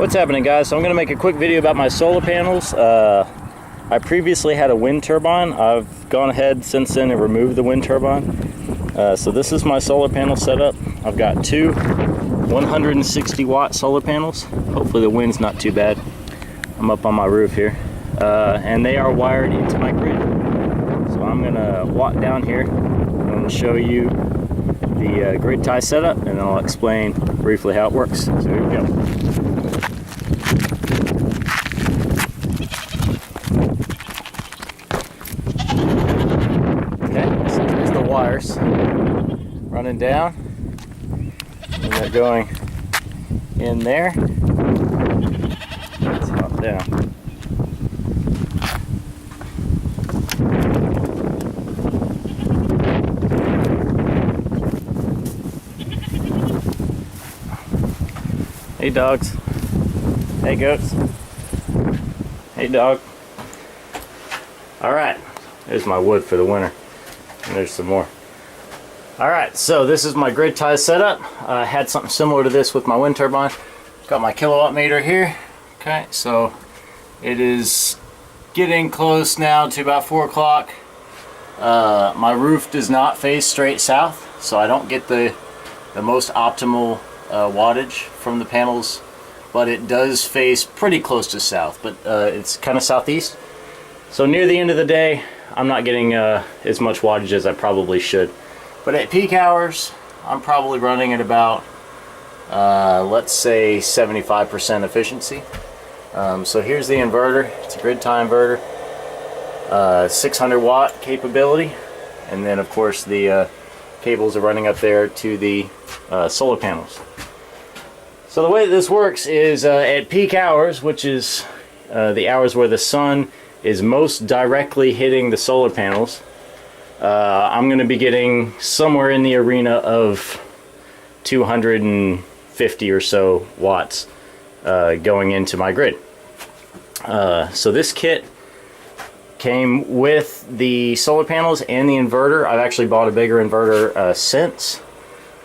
What's happening, guys? So I'm going to make a quick video about my solar panels. I previously had a wind turbine. I've gone ahead since then and removed the wind turbine. So this is my solar panel setup. I've got two 160 watt solar panels. Hopefully the wind's not too bad. I'm up on my roof here. And they are wired into my grid. So I'm going to walk down here. I'm going to show you the grid tie setup, and then I'll explain briefly how it works. So here we go. Wires running down, and they're going in there. Let's hop down. Hey dogs. Hey goats. Hey dog. Alright, there's my wood for the winter. And there's some more. Alright, so this is my grid tie setup. I had something similar to this with my wind turbine. Got my kilowatt meter here. Okay, so it is getting close now to about 4 o'clock. My roof does not face straight south, so I don't get the most optimal wattage from the panels, but it does face pretty close to south, but it's kind of southeast. So near the end of the day, I'm not getting as much wattage as I probably should. But at peak hours, I'm probably running at about, let's say 75% efficiency. So here's the inverter. It's a grid tie inverter. 600 watt capability. And then of course the cables are running up there to the solar panels. So the way that this works is at peak hours, which is the hours where the sun is most directly hitting the solar panels, I'm going to be getting somewhere in the arena of 250 or so watts going into my grid. So this kit came with the solar panels and the inverter. I've actually bought a bigger inverter since.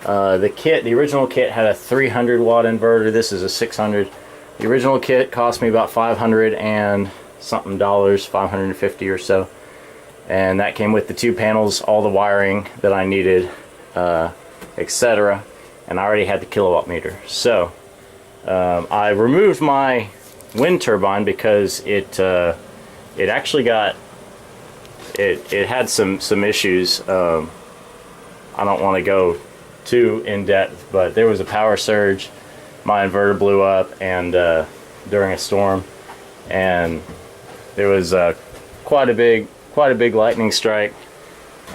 The original kit had a 300 watt inverter. This is a 600. The original kit cost me about 500 and something dollars, 550 or so, and that came with the two panels, all the wiring that I needed, etc. And I already had the kilowatt meter. So I removed my wind turbine because it actually it had some issues. I don't want to go too in depth, but there was a power surge. My inverter blew up and during a storm, and there was quite a big lightning strike,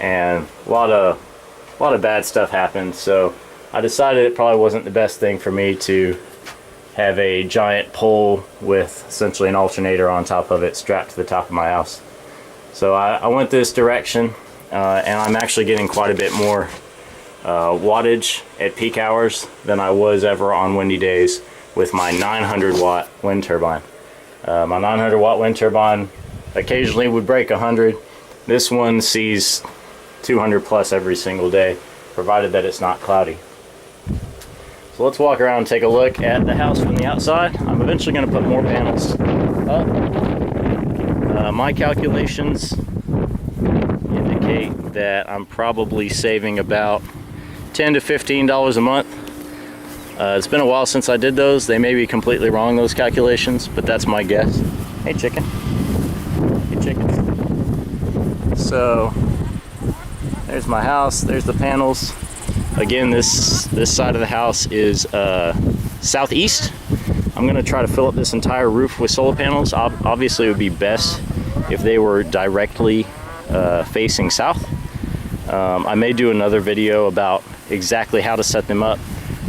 and a lot of bad stuff happened. So I decided it probably wasn't the best thing for me to have a giant pole with essentially an alternator on top of it strapped to the top of my house. So I went this direction, and I'm actually getting quite a bit more wattage at peak hours than I was ever on windy days with my 900 watt wind turbine. My 900 watt wind turbine occasionally would break 100. This one sees 200 plus every single day, provided that it's not cloudy. So let's walk around and take a look at the house from the outside. I'm eventually going to put more panels up. My calculations indicate that I'm probably saving about $10 to $15 a month. It's been a while since I did those. They may be completely wrong, those calculations, but that's my guess. Hey chicken. Hey chickens. So there's my house, there's the panels. Again, this side of the house is southeast. I'm going to try to fill up this entire roof with solar panels. Obviously it would be best if they were directly facing south. I may do another video about exactly how to set them up,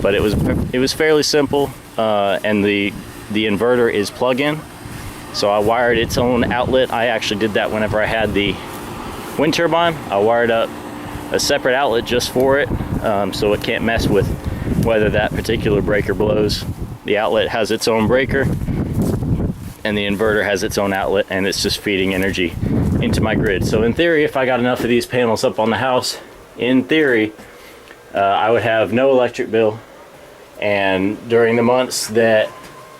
but it was fairly simple, and the inverter is plug-in, so I wired its own outlet. I actually did that whenever I had the wind turbine. I wired up a separate outlet just for it, so it can't mess with whether that particular breaker blows. The outlet has its own breaker, and the inverter has its own outlet, and it's just feeding energy into my grid. So in theory, if I got enough of these panels up on the house, in theory, I would have no electric bill, and during the months that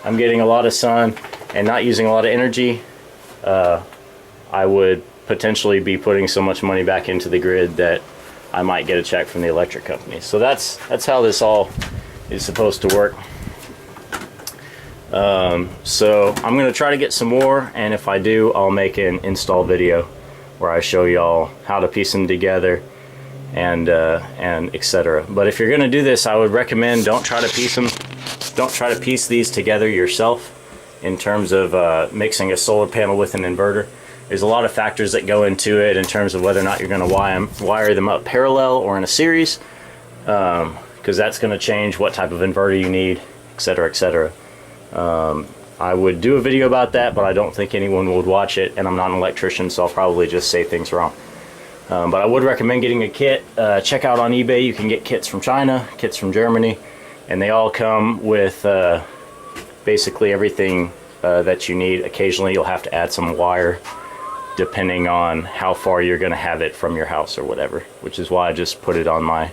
I'm getting a lot of sun and not using a lot of energy, I would potentially be putting so much money back into the grid that I might get a check from the electric company. So that's how this all is supposed to work. So I'm going to try to get some more, and if I do, I'll make an install video where I show y'all how to piece them together and etc. But if you're going to do this, I would recommend don't try to piece these together yourself in terms of mixing a solar panel with an inverter. There's a lot of factors that go into it in terms of whether or not you're going to wire them up parallel or in a series, because that's going to change what type of inverter you need, etc., etc. I would do a video about that, but I don't think anyone would watch it, and I'm not an electrician, so I'll probably just say things wrong. But I would recommend getting a kit. Check out on eBay. You can get kits from China, kits from Germany, and they all come with basically everything that you need. Occasionally you'll have to add some wire depending on how far you're going to have it from your house or whatever, which is why I just put it on my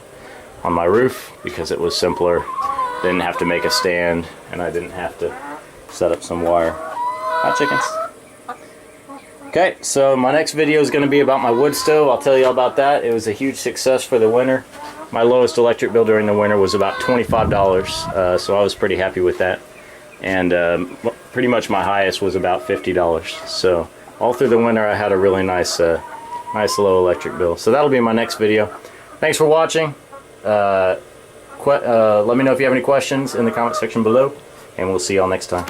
roof, because it was simpler. Didn't have to make a stand, and I didn't have to set up some wire. Hi, chickens. Okay, so my next video is going to be about my wood stove. I'll tell you all about that. It was a huge success for the winter. My lowest electric bill during the winter was about $25, so I was pretty happy with that. And pretty much my highest was about $50. So all through the winter I had a really nice low electric bill. So that'll be my next video. Thanks for watching. Let me know if you have any questions in the comment section below, and we'll see y'all next time.